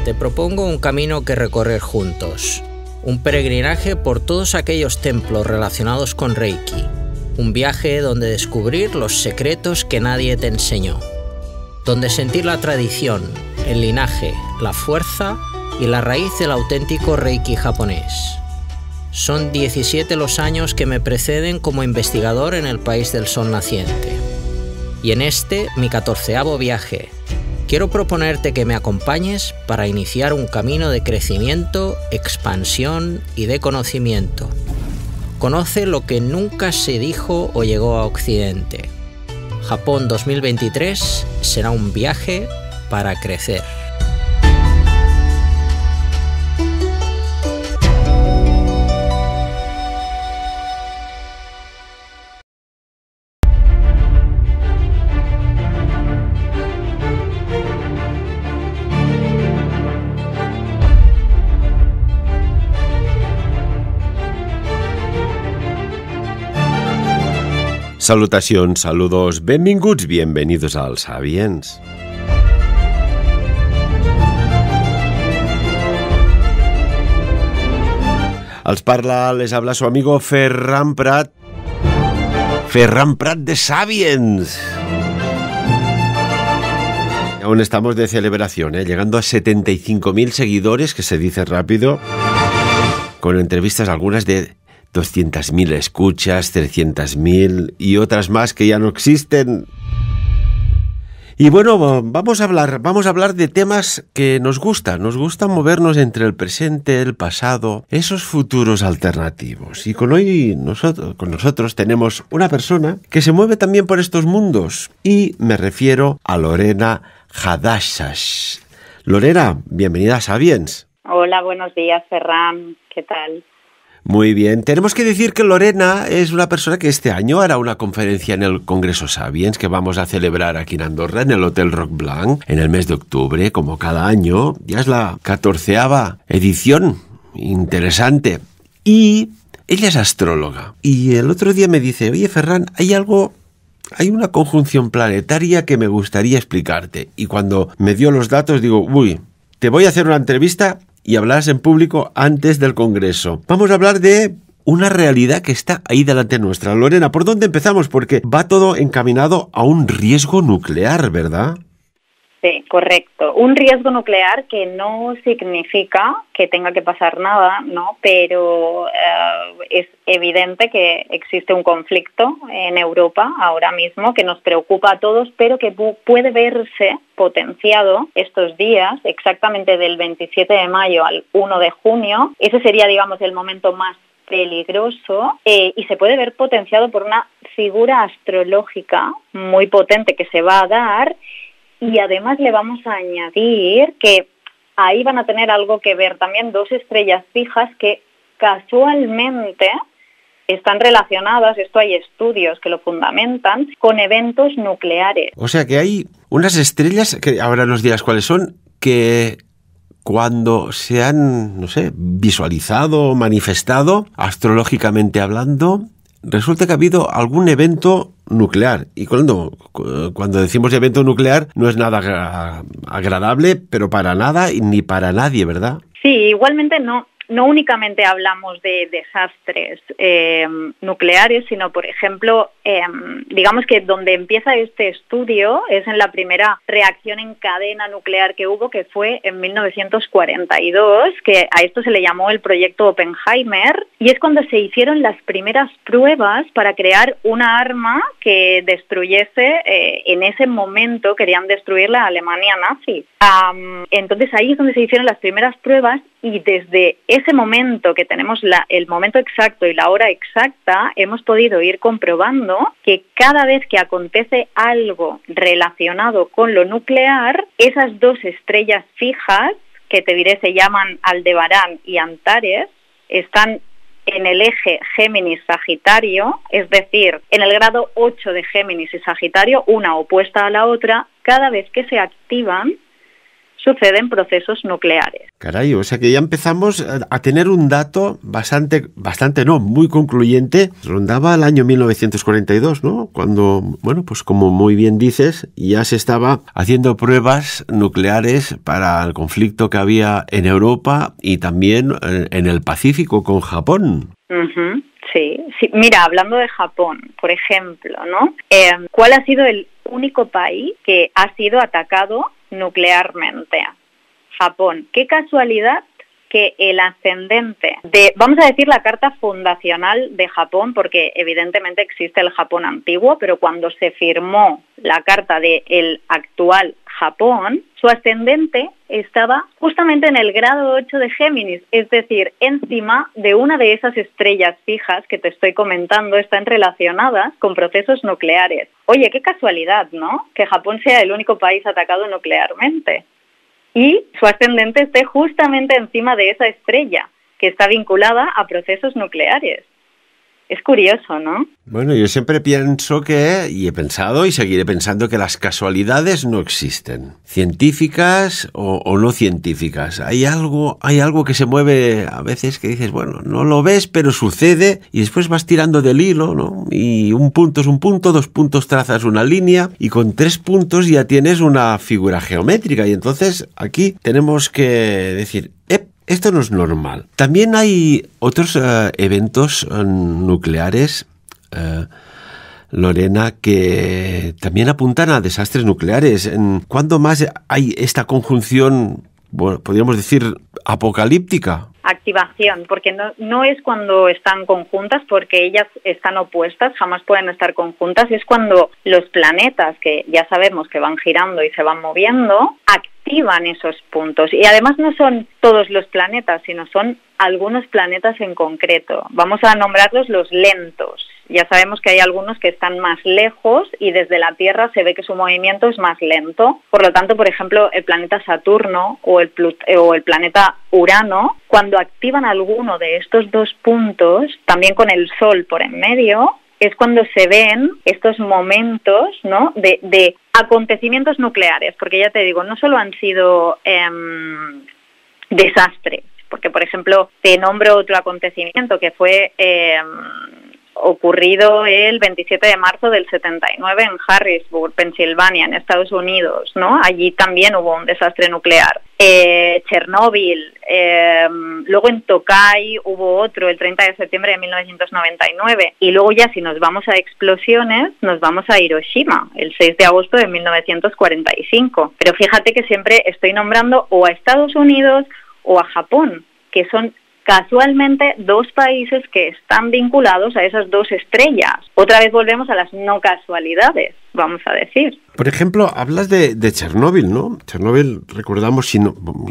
te propongo un camino que recorrer juntos. Un peregrinaje por todos aquellos templos relacionados con Reiki. Un viaje donde descubrir los secretos que nadie te enseñó. Donde sentir la tradición, el linaje, la fuerza y la raíz del auténtico Reiki japonés. Son 17 los años que me preceden como investigador en el país del sol naciente. Y en este, mi 14º viaje, quiero proponerte que me acompañes para iniciar un camino de crecimiento, expansión y de conocimiento. Conoce lo que nunca se dijo o llegó a Occidente. Japón 2023 será un viaje para crecer. Salutacions, saludos, benvinguts, bienvenidos al Sapiens. Els parla, les habla su amigo Ferran Prat. Ferran Prat de Sapiens. Aún estamos de celebración, llegando a 75.000 seguidores, que se dice rápido, con entrevistas algunas de 200.000 escuchas, 300.000 y otras más que ya no existen. Y bueno, vamos a hablar de temas que nos gustan movernos entre el presente, el pasado, esos futuros alternativos. Y con nosotros tenemos una persona que se mueve también por estos mundos, y me refiero a Lorena Hadashash. Lorena, bienvenida a Sapiens. Hola, buenos días, Ferran. ¿Qué tal? Muy bien. Tenemos que decir que Lorena es una persona que este año hará una conferencia en el Congreso Sapiens que vamos a celebrar aquí en Andorra, en el Hotel Roc Blanc, en el mes de octubre, como cada año. Ya es la 14ª edición. Interesante. Y ella es astróloga. Y el otro día me dice, oye, Ferran, hay una conjunción planetaria que me gustaría explicarte. Y cuando me dio los datos, digo, te voy a hacer una entrevista y hablarás en público antes del Congreso. Vamos a hablar de una realidad que está ahí delante nuestra. Lorena, ¿por dónde empezamos? Porque va todo encaminado a un riesgo nuclear, ¿verdad? Sí, correcto. Un riesgo nuclear que no significa que tenga que pasar nada, ¿no? Pero es evidente que existe un conflicto en Europa ahora mismo que nos preocupa a todos, pero que puede verse potenciado estos días, exactamente del 27 de mayo al 1 de junio. Ese sería, digamos, el momento más peligroso y se puede ver potenciado por una figura astrológica muy potente que se va a dar. Y además le vamos a añadir que ahí van a tener algo que ver también dos estrellas fijas que casualmente están relacionadas, esto hay estudios que lo fundamentan, con eventos nucleares. O sea que hay unas estrellas, que ahora nos dirás cuáles son, que cuando se han, visualizado o manifestado, astrológicamente hablando, resulta que ha habido algún evento nuclear. Y cuando decimos evento nuclear no es nada agradable, pero para nada y ni para nadie, ¿verdad? Sí, igualmente no únicamente hablamos de desastres nucleares, sino, por ejemplo, digamos que donde empieza este estudio es en la primera reacción en cadena nuclear que hubo, que fue en 1942, que a esto se le llamó el proyecto Oppenheimer, y es cuando se hicieron las primeras pruebas para crear una arma que destruyese, en ese momento querían destruir la Alemania nazi. Entonces ahí es donde se hicieron las primeras pruebas, y desde ese momento que tenemos el momento exacto y la hora exacta, hemos podido ir comprobando que cada vez que acontece algo relacionado con lo nuclear, esas dos estrellas fijas, que te diré se llaman Aldebarán y Antares, están en el eje Géminis-Sagitario, es decir, en el grado 8 de Géminis y Sagitario, una opuesta a la otra. Cada vez que se activan, suceden procesos nucleares. Caray, o sea que ya empezamos a tener un dato muy concluyente. Rondaba el año 1942, ¿no? Cuando, bueno, pues como muy bien dices, ya se estaba haciendo pruebas nucleares para el conflicto que había en Europa y también en el Pacífico con Japón. Uh-huh. Sí. Mira, hablando de Japón, por ejemplo, ¿no? ¿Cuál ha sido el único país que ha sido atacado nuclearmente? Japón. Qué casualidad que el ascendente de, vamos a decir, la carta fundacional de Japón, porque evidentemente existe el Japón antiguo, pero cuando se firmó la carta del actual Japón, su ascendente estaba justamente en el grado 8 de Géminis, es decir, encima de una de esas estrellas fijas que te estoy comentando, están relacionadas con procesos nucleares. Oye, qué casualidad, ¿no? Que Japón sea el único país atacado nuclearmente. Y su ascendente esté justamente encima de esa estrella, que está vinculada a procesos nucleares. Es curioso, ¿no? Bueno, yo siempre pienso y he pensado y seguiré pensando que las casualidades no existen. Científicas o no científicas. Hay algo que se mueve a veces que dices, bueno, no lo ves, pero sucede y después vas tirando del hilo, ¿no? Y un punto es un punto, 2 puntos trazas una línea y con 3 puntos ya tienes una figura geométrica. Y entonces aquí tenemos que decir, esto no es normal. También hay otros eventos nucleares, Lorena, que también apuntan a desastres nucleares. ¿Cuándo más hay esta conjunción, bueno, podríamos decir, apocalíptica? Activación, porque no es cuando están conjuntas, porque ellas están opuestas, jamás pueden estar conjuntas, es cuando los planetas, que ya sabemos que van girando y se van moviendo, activan esos puntos. Y además no son todos los planetas, sino son algunos planetas en concreto. Vamos a nombrarlos los lentos. Ya sabemos que hay algunos que están más lejos y desde la Tierra se ve que su movimiento es más lento. Por lo tanto, por ejemplo, el planeta Saturno o el planeta Urano, cuando activan alguno de estos 2 puntos, también con el Sol por en medio, es cuando se ven estos momentos, ¿no?, de acontecimientos nucleares. Porque ya te digo, no solo han sido desastres, porque, por ejemplo, te nombro otro acontecimiento que fue ocurrido el 27 de marzo del 79 en Harrisburg, Pensilvania, en Estados Unidos, ¿no? Allí también hubo un desastre nuclear. Chernóbil, luego en Tokai hubo otro el 30 de septiembre de 1999 y luego ya si nos vamos a explosiones nos vamos a Hiroshima el 6 de agosto de 1945. Pero fíjate que siempre estoy nombrando o a Estados Unidos o a Japón, que son casualmente 2 países que están vinculados a esas 2 estrellas. Otra vez volvemos a las no casualidades, vamos a decir. Por ejemplo, hablas de Chernóbil, ¿no? Chernóbil, recordamos,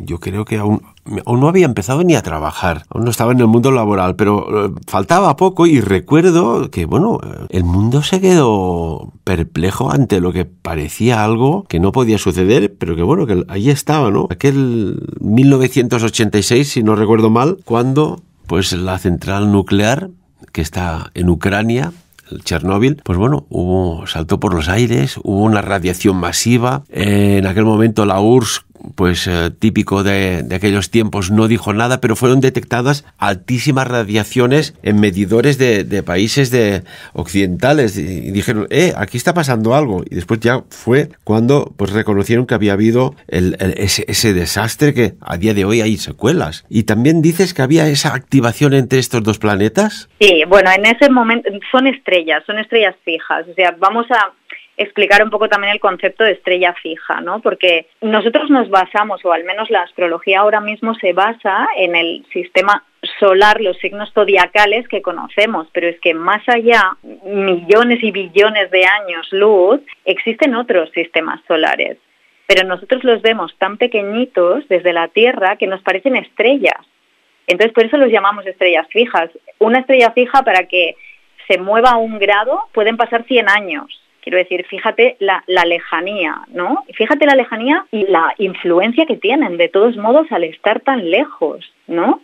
yo creo que aún no había empezado ni a trabajar, aún no estaba en el mundo laboral, pero faltaba poco y recuerdo que, bueno, el mundo se quedó perplejo ante lo que parecía algo que no podía suceder, pero que, bueno, que ahí estaba, ¿no? Aquel 1986, si no recuerdo mal, cuando, pues, la central nuclear que está en Ucrania, Chernóbil, pues bueno, saltó por los aires, hubo una radiación masiva. En aquel momento la URSS, pues típico de aquellos tiempos, no dijo nada, pero fueron detectadas altísimas radiaciones en medidores de países occidentales y dijeron, aquí está pasando algo. Y después ya fue cuando pues reconocieron que había habido ese desastre, que a día de hoy hay secuelas. Y también dices que había esa activación entre estos 2 planetas. Sí, bueno, en ese momento son estrellas fijas. O sea, vamos a explicar un poco también el concepto de estrella fija, ¿no? Porque nosotros nos basamos, o al menos la astrología ahora mismo se basa en el sistema solar, los signos zodiacales que conocemos, pero es que más allá, millones y billones de años luz, existen otros sistemas solares. Pero nosotros los vemos tan pequeñitos desde la Tierra que nos parecen estrellas. Entonces, por eso los llamamos estrellas fijas. Una estrella fija, para que se mueva a 1 grado, pueden pasar 100 años. Quiero decir, fíjate la lejanía, ¿no? Fíjate la lejanía y la influencia que tienen, de todos modos, al estar tan lejos. ¿no?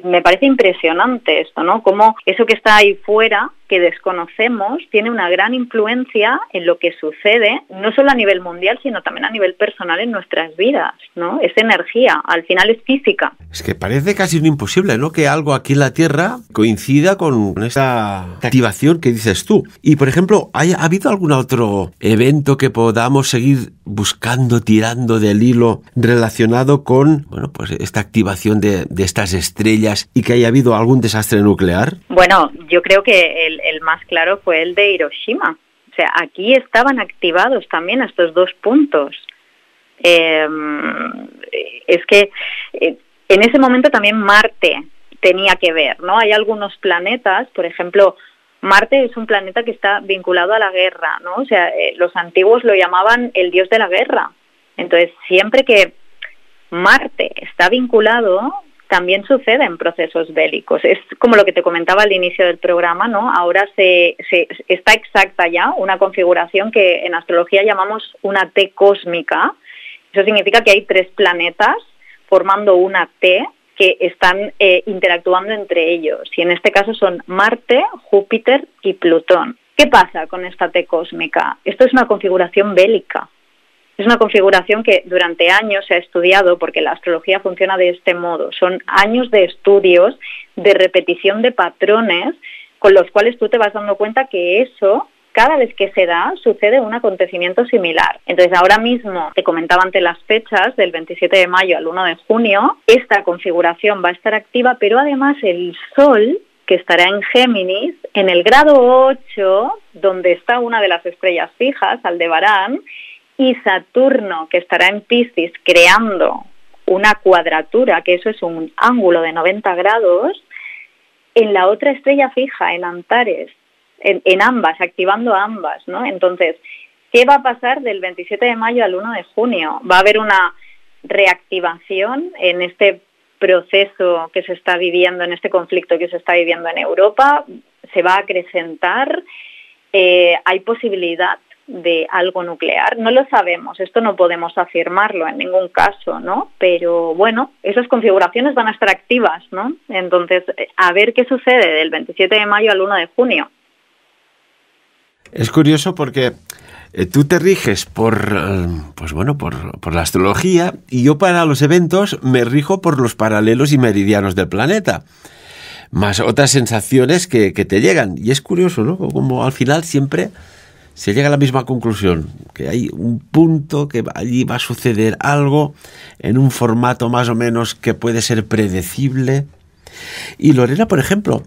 Me parece impresionante esto, ¿no? Cómo eso que está ahí fuera, que desconocemos, tiene una gran influencia en lo que sucede, no solo a nivel mundial, sino también a nivel personal en nuestras vidas, ¿no? Es energía, al final es física. Es que parece casi un imposible, ¿no? Que algo aquí en la Tierra coincida con esa activación que dices tú. Y, por ejemplo, ¿ha habido algún otro evento que podamos seguir buscando, tirando del hilo relacionado con, bueno, pues esta activación de estas estrellas y que haya habido algún desastre nuclear? Bueno, yo creo que el más claro fue el de Hiroshima. O sea, aquí estaban activados también estos dos puntos. Es que en ese momento también Marte tenía que ver, ¿no? Hay algunos planetas, por ejemplo, Marte es un planeta que está vinculado a la guerra, ¿no? O sea, los antiguos lo llamaban el dios de la guerra. Entonces, siempre que Marte está vinculado, también suceden procesos bélicos. Es como lo que te comentaba al inicio del programa, ¿no? Ahora está exacta ya una configuración que en astrología llamamos una T cósmica. Eso significa que hay 3 planetas formando una T que están interactuando entre ellos. Y en este caso son Marte, Júpiter y Plutón. ¿Qué pasa con esta T cósmica? Esto es una configuración bélica. Es una configuración que durante años se ha estudiado porque la astrología funciona de este modo. Son años de estudios, de repetición de patrones, con los cuales tú te vas dando cuenta que eso, cada vez que se da, sucede un acontecimiento similar. Entonces, ahora mismo, te comentaba ante las fechas, del 27 de mayo al 1 de junio, esta configuración va a estar activa, pero además el Sol, que estará en Géminis, en el grado 8, donde está una de las estrellas fijas, Aldebarán, y Saturno, que estará en Piscis, creando una cuadratura, que eso es un ángulo de 90 grados, en la otra estrella fija, en Antares, en ambas, activando ambas, ¿no? Entonces, ¿qué va a pasar del 27 de mayo al 1 de junio? Va a haber una reactivación en este proceso que se está viviendo, en este conflicto que se está viviendo en Europa, se va a acrecentar, hay posibilidad de algo nuclear. No lo sabemos, esto no podemos afirmarlo en ningún caso, ¿no? Pero bueno, esas configuraciones van a estar activas, ¿no? Entonces, a ver qué sucede del 27 de mayo al 1 de junio. Es curioso porque tú te riges por la astrología y yo para los eventos me rijo por los paralelos y meridianos del planeta, más otras sensaciones que te llegan. Y es curioso, ¿no? Como al final siempre se llega a la misma conclusión, que hay un punto que allí va a suceder algo en un formato más o menos que puede ser predecible. Y Lorena, por ejemplo,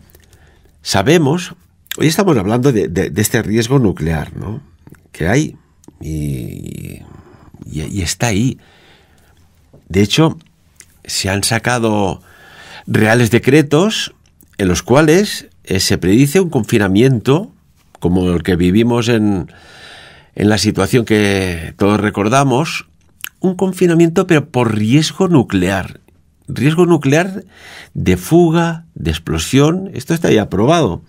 sabemos, hoy estamos hablando de este riesgo nuclear, ¿no? Que hay y está ahí. De hecho, se han sacado reales decretos en los cuales se predice un confinamiento como el que vivimos en la situación que todos recordamos, un confinamiento pero por riesgo nuclear de fuga, de explosión. Esto está ya aprobado.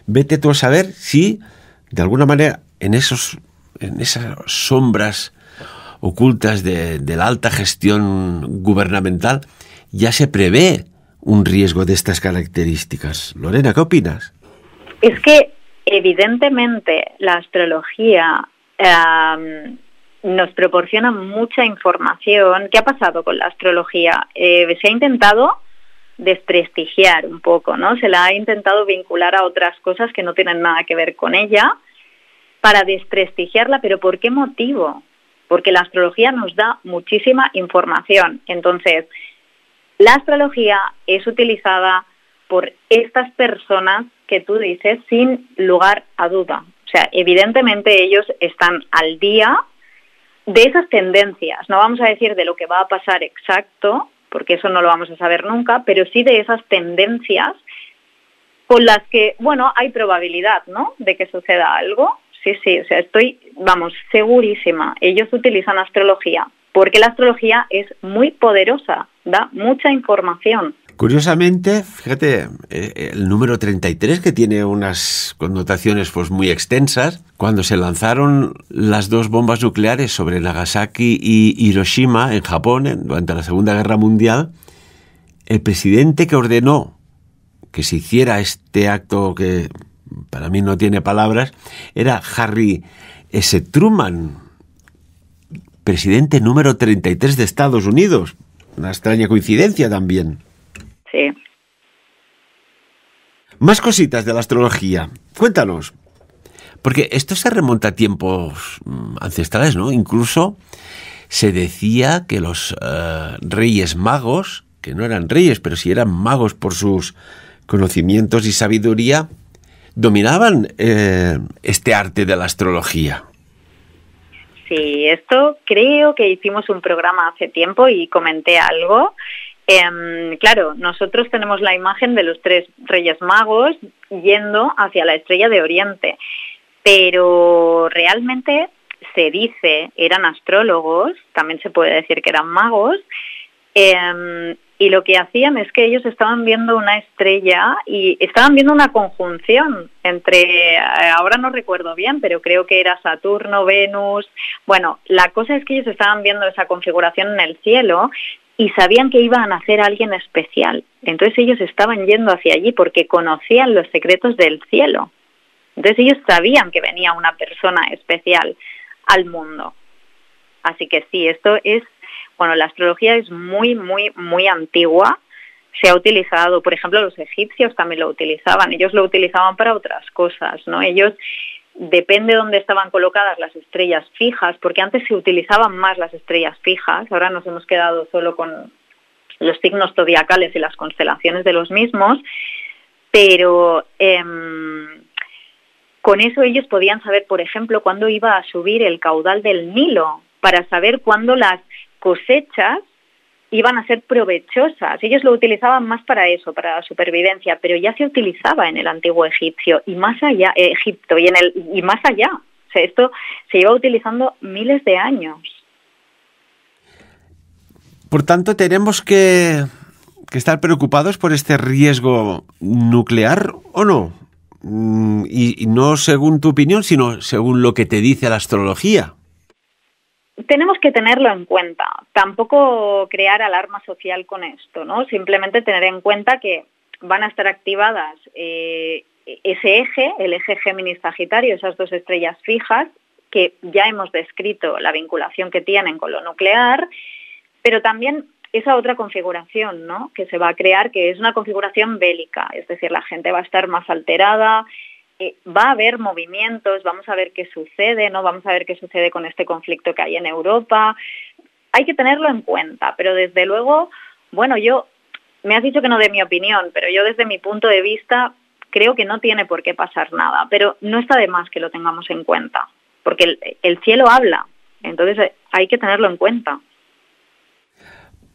Vete tú a saber si, de alguna manera, en esas sombras ocultas de la alta gestión gubernamental, ya se prevé un riesgo de estas características. Lorena, ¿qué opinas? Es que, evidentemente, la astrología nos proporciona mucha información. ¿Qué ha pasado con la astrología? Se ha intentado desprestigiar un poco, ¿no? Se la ha intentado vincular a otras cosas que no tienen nada que ver con ella para desprestigiarla, pero ¿por qué motivo? Porque la astrología nos da muchísima información. Entonces, la astrología es utilizada por estas personas que tú dices sin lugar a duda. O sea, evidentemente ellos están al día de esas tendencias. No vamos a decir de lo que va a pasar exacto, porque eso no lo vamos a saber nunca, pero sí de esas tendencias con las que, bueno, hay probabilidad, ¿no?, de que suceda algo. Sí, o sea, estoy, segurísima. Ellos utilizan astrología porque la astrología es muy poderosa, da mucha información. Curiosamente, fíjate, el número 33, que tiene unas connotaciones pues muy extensas, cuando se lanzaron las 2 bombas nucleares sobre Nagasaki y Hiroshima en Japón durante la Segunda Guerra Mundial, el presidente que ordenó que se hiciera este acto, que para mí no tiene palabras, era Harry S. Truman, presidente número 33 de Estados Unidos. Una extraña coincidencia también. Sí. Más cositas de la astrología. Cuéntanos. Porque esto se remonta a tiempos ancestrales, ¿no? Incluso se decía que los reyes magos, que no eran reyes, pero sí eran magos por sus conocimientos y sabiduría, dominaban este arte de la astrología. Sí, esto creo que hicimos un programa hace tiempo y comenté algo. Claro, nosotros tenemos la imagen de los 3 reyes magos yendo hacia la estrella de Oriente, pero realmente se dice, eran astrólogos, también se puede decir que eran magos, y lo que hacían es que ellos estaban viendo una estrella y estaban viendo una conjunción entre, ahora no recuerdo bien, pero creo que era Saturno, Venus. Bueno, la cosa es que ellos estaban viendo esa configuración en el cielo y sabían que iban a nacer alguien especial. Entonces ellos estaban yendo hacia allí porque conocían los secretos del cielo. Entonces ellos sabían que venía una persona especial al mundo. Así que sí, esto es... Bueno, la astrología es muy, muy, muy antigua. Se ha utilizado, por ejemplo, los egipcios también lo utilizaban. Ellos lo utilizaban para otras cosas, ¿no? Ellos, depende de dónde estaban colocadas las estrellas fijas, porque antes se utilizaban más las estrellas fijas. Ahora nos hemos quedado solo con los signos zodiacales y las constelaciones de los mismos. Pero con eso ellos podían saber, por ejemplo, cuándo iba a subir el caudal del Nilo, para saber cuándo las cosechas iban a ser provechosas. Ellos lo utilizaban más para eso, para la supervivencia, pero ya se utilizaba en el antiguo Egipcio y más allá, Egipto y más allá. O sea, esto se lleva utilizando miles de años. Por tanto, tenemos que estar preocupados por este riesgo nuclear, ¿o no? Y no según tu opinión, sino según lo que te dice la astrología. Tenemos que tenerlo en cuenta, tampoco crear alarma social con esto, ¿no? Simplemente tener en cuenta que van a estar activadas ese eje, el eje Géminis-Sagitario, esas 2 estrellas fijas, que ya hemos descrito la vinculación que tienen con lo nuclear, pero también esa otra configuración, ¿no?, que se va a crear, que es una configuración bélica, es decir, la gente va a estar más alterada, va a haber movimientos, vamos a ver qué sucede, ¿no? Vamos a ver qué sucede con este conflicto que hay en Europa. Hay que tenerlo en cuenta, pero desde luego, bueno, me has dicho que no dé mi opinión, pero yo desde mi punto de vista creo que no tiene por qué pasar nada, pero no está de más que lo tengamos en cuenta, porque el cielo habla, entonces hay que tenerlo en cuenta.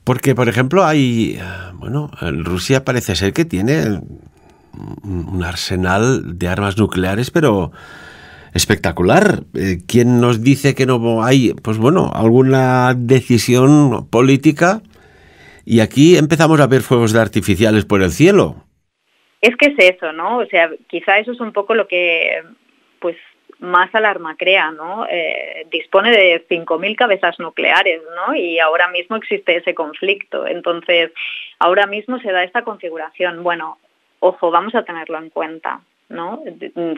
Porque, por ejemplo, Rusia parece ser que tiene un arsenal de armas nucleares, pero espectacular. ¿Quién nos dice que no hay, alguna decisión política? Y aquí empezamos a ver fuegos artificiales por el cielo. Es que es eso, ¿no? O sea, quizá eso es un poco lo que, más alarma crea, ¿no? Dispone de 5.000 cabezas nucleares, ¿no? Y ahora mismo existe ese conflicto. Entonces, ahora mismo se da esta configuración. Bueno, ojo, vamos a tenerlo en cuenta, ¿no?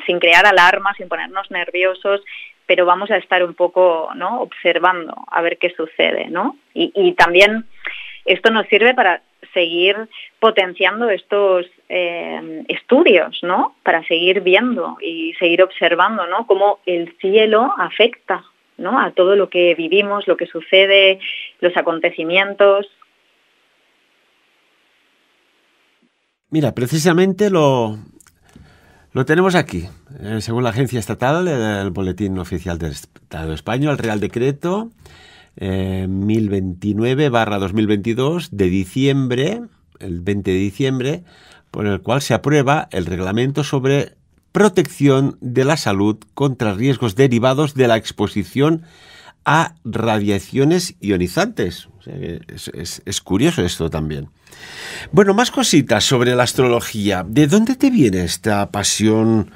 Sin crear alarmas, sin ponernos nerviosos, pero vamos a estar un poco, ¿no?, observando a ver qué sucede, ¿no? Y también esto nos sirve para seguir potenciando estos estudios, ¿no?, para seguir viendo y seguir observando, ¿no?, cómo el cielo afecta, ¿no?, a todo lo que vivimos, lo que sucede, los acontecimientos. Mira, precisamente lo tenemos aquí. Según la agencia estatal, el Boletín Oficial del Estado Español, el Real Decreto 1029/2022 de diciembre, el 20 de diciembre, por el cual se aprueba el reglamento sobre protección de la salud contra riesgos derivados de la exposición a radiaciones ionizantes. O sea, es curioso esto también. Bueno, más cositas sobre la astrología. ¿De dónde te viene esta pasión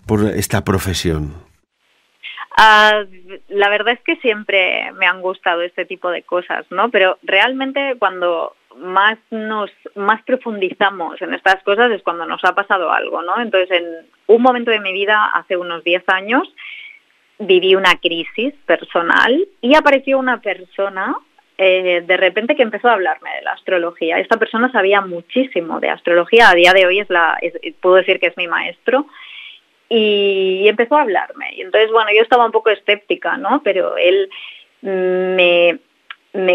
por esta profesión? La verdad es que siempre me han gustado este tipo de cosas, ¿no? Pero realmente cuando más profundizamos en estas cosas es cuando nos ha pasado algo, ¿no? Entonces, en un momento de mi vida, hace unos 10 años, viví una crisis personal y apareció una persona de repente que empezó a hablarme de la astrología. Esta persona sabía muchísimo de astrología, a día de hoy puedo decir que es mi maestro, y empezó a hablarme. Y entonces, bueno, yo estaba un poco escéptica, ¿no? Pero él me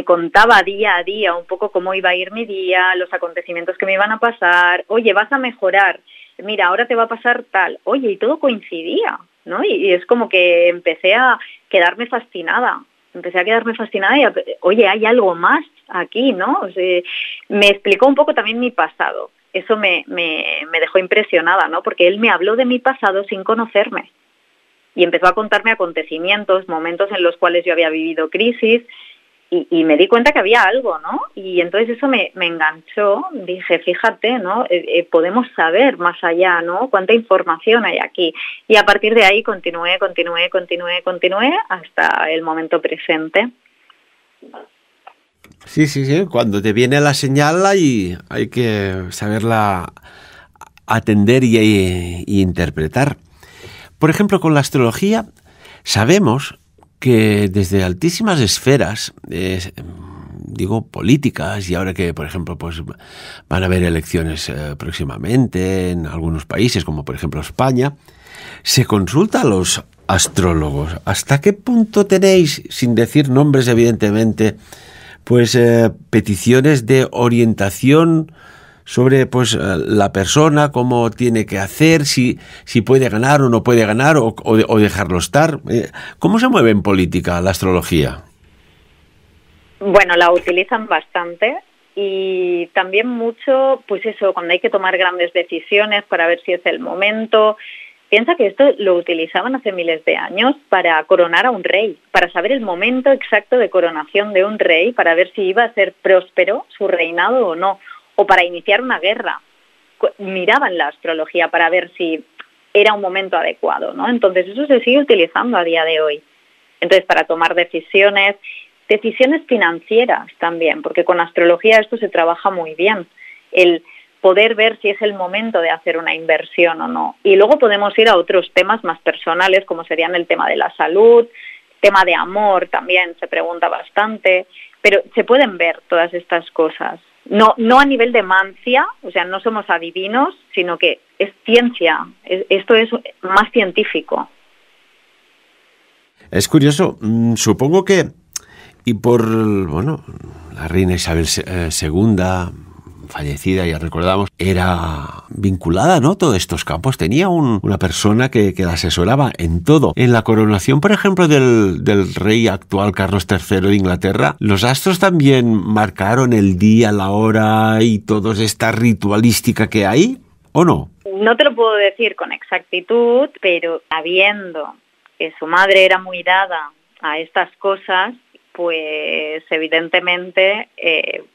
contaba día a día un poco cómo iba a ir mi día, los acontecimientos que me iban a pasar. Oye, vas a mejorar, mira, ahora te va a pasar tal. Oye, y todo coincidía, ¿no? Y es como que empecé a quedarme fascinada. Y, oye, hay algo más aquí, ¿no? O sea, me explicó un poco también mi pasado. Eso me dejó impresionada, ¿no? Porque él me habló de mi pasado sin conocerme. Y empezó a contarme acontecimientos, momentos en los cuales yo había vivido crisis, y me di cuenta que había algo, ¿no? Y entonces eso me enganchó. Dije, fíjate, ¿no? Podemos saber más allá, ¿no? Cuánta información hay aquí. Y a partir de ahí continué hasta el momento presente. Sí. Cuando te viene la señal hay que saberla atender y interpretar. Por ejemplo, con la astrología sabemos que desde altísimas esferas, digo políticas, y ahora que, por ejemplo, pues van a haber elecciones próximamente en algunos países, como por ejemplo España, se consulta a los astrólogos. ¿Hasta qué punto tenéis, sin decir nombres evidentemente, pues peticiones de orientación sobre pues la persona, cómo tiene que hacer, si puede ganar o no puede ganar o dejarlo estar? ¿Cómo se mueve en política la astrología? Bueno, la utilizan bastante y también mucho, pues eso, cuando hay que tomar grandes decisiones para ver si es el momento. Piensa que esto lo utilizaban hace miles de años para coronar a un rey, para saber el momento exacto de coronación de un rey, para ver si iba a ser próspero su reinado o no, o para iniciar una guerra. Miraban la astrología para ver si era un momento adecuado, ¿no? Entonces eso se sigue utilizando a día de hoy. Entonces, para tomar decisiones financieras también, porque con astrología esto se trabaja muy bien, el poder ver si es el momento de hacer una inversión o no. Y luego podemos ir a otros temas más personales, como serían el tema de la salud, tema de amor también se pregunta bastante, pero se pueden ver todas estas cosas. No a nivel de mancia, o sea, no somos adivinos, sino que es ciencia, esto es más científico. Es curioso, supongo que, y por, bueno, la reina Isabel II, fallecida, ya recordamos, era vinculada, ¿no? Todos estos campos. Tenía una persona que la asesoraba en todo. En la coronación, por ejemplo, del rey actual Carlos III de Inglaterra, los astros también marcaron el día, la hora y toda esta ritualística que hay, ¿o no? No te lo puedo decir con exactitud, pero sabiendo que su madre era muy dada a estas cosas, pues evidentemente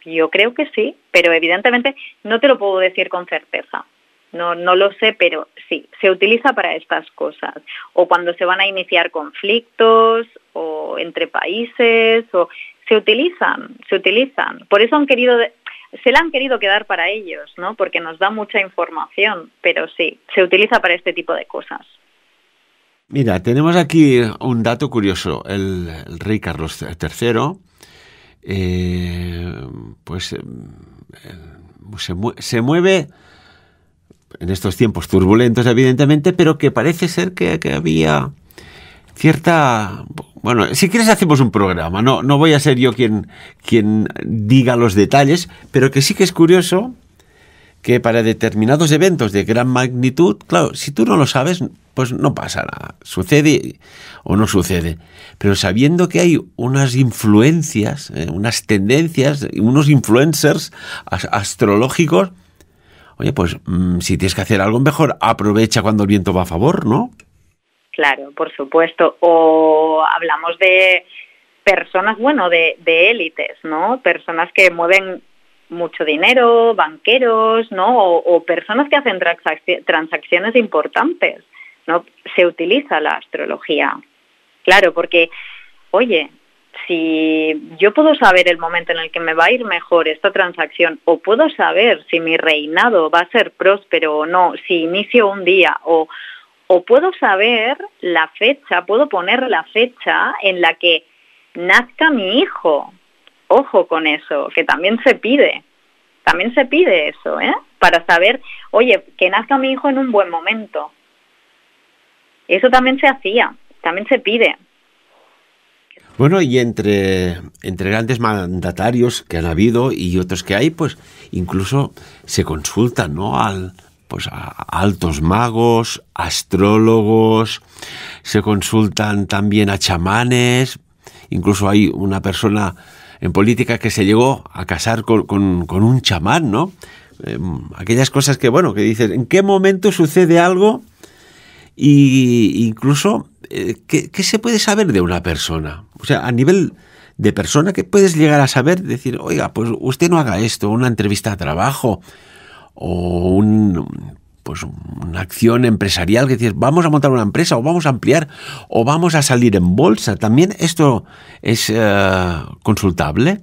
yo creo que sí, pero evidentemente no te lo puedo decir con certeza. No lo sé, pero sí, se utiliza para estas cosas. O cuando se van a iniciar conflictos, o entre países, o se utilizan. Por eso se la han querido quedar para ellos, ¿no? Porque nos da mucha información, pero sí, se utiliza para este tipo de cosas. Mira, tenemos aquí un dato curioso. El rey Carlos III, se mueve en estos tiempos turbulentos, evidentemente, pero que parece ser que había cierta... Bueno, si quieres hacemos un programa. No voy a ser yo quien diga los detalles, pero que sí que es curioso que para determinados eventos de gran magnitud, claro, si tú no lo sabes, pues no pasa nada. Sucede o no sucede. Pero sabiendo que hay unas influencias, unas tendencias, unos influencers astrológicos, oye, pues si tienes que hacer algo mejor, aprovecha cuando el viento va a favor, ¿no? Claro, por supuesto. O hablamos de personas, bueno, de élites, ¿no? Personas que mueven mucho dinero, banqueros, ¿no? O personas que hacen transacciones importantes, ¿no? Se utiliza la astrología. Claro, porque, oye, si yo puedo saber el momento en el que me va a ir mejor esta transacción, o puedo saber si mi reinado va a ser próspero o no, si inicio un día, o puedo saber la fecha, puedo poner la fecha en la que nazca mi hijo. Ojo con eso, que también se pide eso, para saber, oye, que nazca mi hijo en un buen momento. Eso también se hacía, también se pide. Bueno, y entre grandes mandatarios que han habido y otros que hay, pues incluso se consultan, ¿no?, a altos magos, astrólogos, se consultan también a chamanes. Incluso hay una persona en política que se llegó a casar con un chamán, ¿no? Aquellas cosas que, bueno, que dices, ¿en qué momento sucede algo? Y incluso, ¿qué se puede saber de una persona? O sea, a nivel de persona, ¿qué puedes llegar a saber? Decir, oiga, pues usted no haga esto, una entrevista de trabajo o una acción empresarial, que dices, vamos a montar una empresa o vamos a ampliar o vamos a salir en bolsa. ¿También esto es consultable?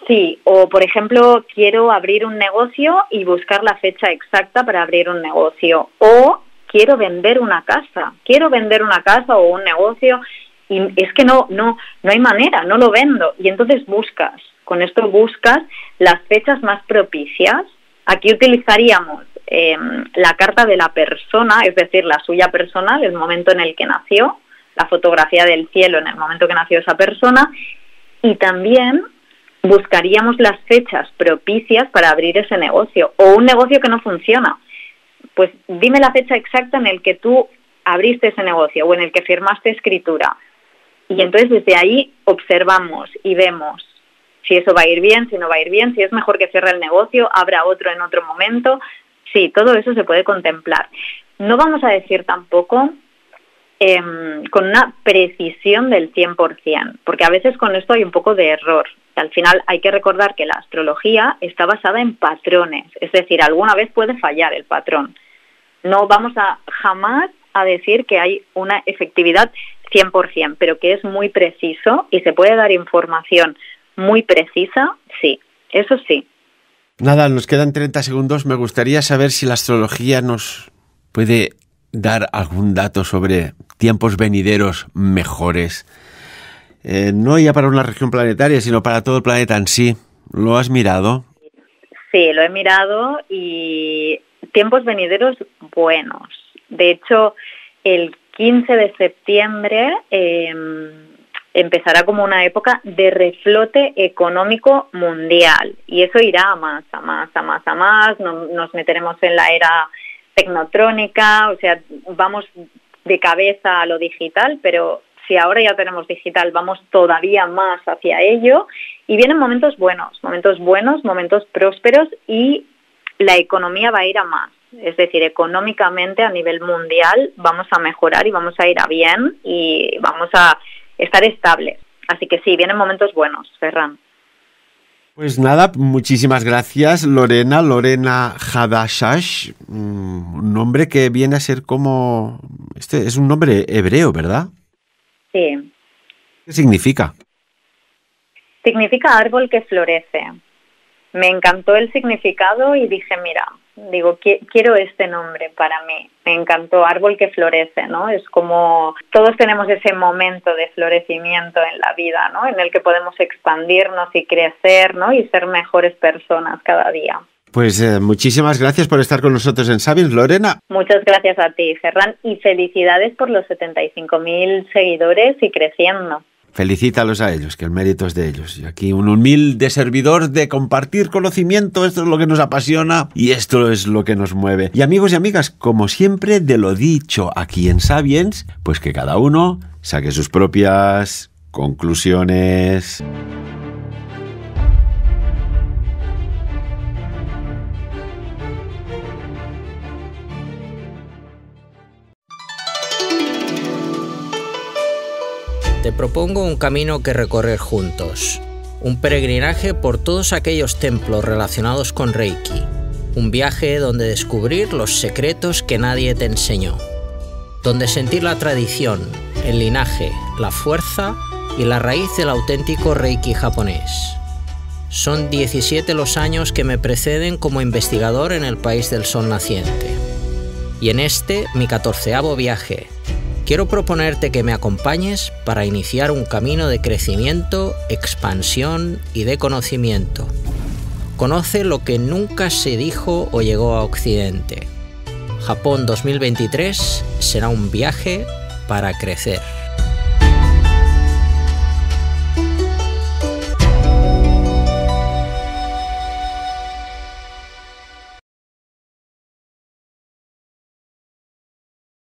Sí, o por ejemplo, quiero abrir un negocio y buscar la fecha exacta para abrir un negocio, o quiero vender una casa o un negocio y es que no hay manera, no lo vendo, y entonces buscas las fechas más propicias. Aquí utilizaríamos la carta de la persona, es decir, la suya personal, el momento en el que nació, la fotografía del cielo en el momento que nació esa persona, y también buscaríamos las fechas propicias para abrir ese negocio, o un negocio que no funciona. Pues dime la fecha exacta en el que tú abriste ese negocio o en el que firmaste escritura. Y entonces desde ahí observamos y vemos si eso va a ir bien, si no va a ir bien, si es mejor que cierre el negocio, abra otro en otro momento. Sí, todo eso se puede contemplar. No vamos a decir tampoco con una precisión del 100%, porque a veces con esto hay un poco de error. Al final hay que recordar que la astrología está basada en patrones, es decir, alguna vez puede fallar el patrón. No vamos jamás a decir que hay una efectividad 100%, pero que es muy preciso y se puede dar información muy precisa, sí, eso sí. Nada, nos quedan 30 segundos. Me gustaría saber si la astrología nos puede dar algún dato sobre tiempos venideros mejores. No ya para una región planetaria, sino para todo el planeta en sí. ¿Lo has mirado? Sí, lo he mirado y tiempos venideros buenos. De hecho, el 15 de septiembre empezará como una época de reflote económico mundial. Y eso irá a más. Nos meteremos en la era tecnotrónica, o sea, vamos de cabeza a lo digital, pero si ahora ya tenemos digital, vamos todavía más hacia ello, y vienen momentos buenos, momentos prósperos, y la economía va a ir a más. Es decir, económicamente a nivel mundial vamos a mejorar y vamos a ir a bien y vamos a estar estables. Así que sí, vienen momentos buenos, Ferran. Pues nada, muchísimas gracias, Lorena Hadashash, un nombre que viene a ser como... Este es un nombre hebreo, ¿verdad? Sí. ¿Qué significa? Significa árbol que florece. Me encantó el significado y dije, mira, quiero este nombre para mí. Me encantó, árbol que florece, ¿no? Es como todos tenemos ese momento de florecimiento en la vida, ¿no? En el que podemos expandirnos y crecer, ¿no? Y ser mejores personas cada día. Pues muchísimas gracias por estar con nosotros en Sapiens, Lorena. Muchas gracias a ti, Ferran, y felicidades por los 75.000 seguidores y creciendo. Felicítalos a ellos, que el mérito es de ellos. Y aquí un humilde servidor de compartir conocimiento, esto es lo que nos apasiona y esto es lo que nos mueve. Y amigos y amigas, como siempre, de lo dicho aquí en Sapiens, pues que cada uno saque sus propias conclusiones. Te propongo un camino que recorrer juntos, un peregrinaje por todos aquellos templos relacionados con Reiki, un viaje donde descubrir los secretos que nadie te enseñó, donde sentir la tradición, el linaje, la fuerza y la raíz del auténtico Reiki japonés. Son 17 los años que me preceden como investigador en el país del sol naciente. Y en este, mi 14º viaje, quiero proponerte que me acompañes para iniciar un camino de crecimiento, expansión y de conocimiento. Conoce lo que nunca se dijo o llegó a Occidente. Japón 2023 será un viaje para crecer.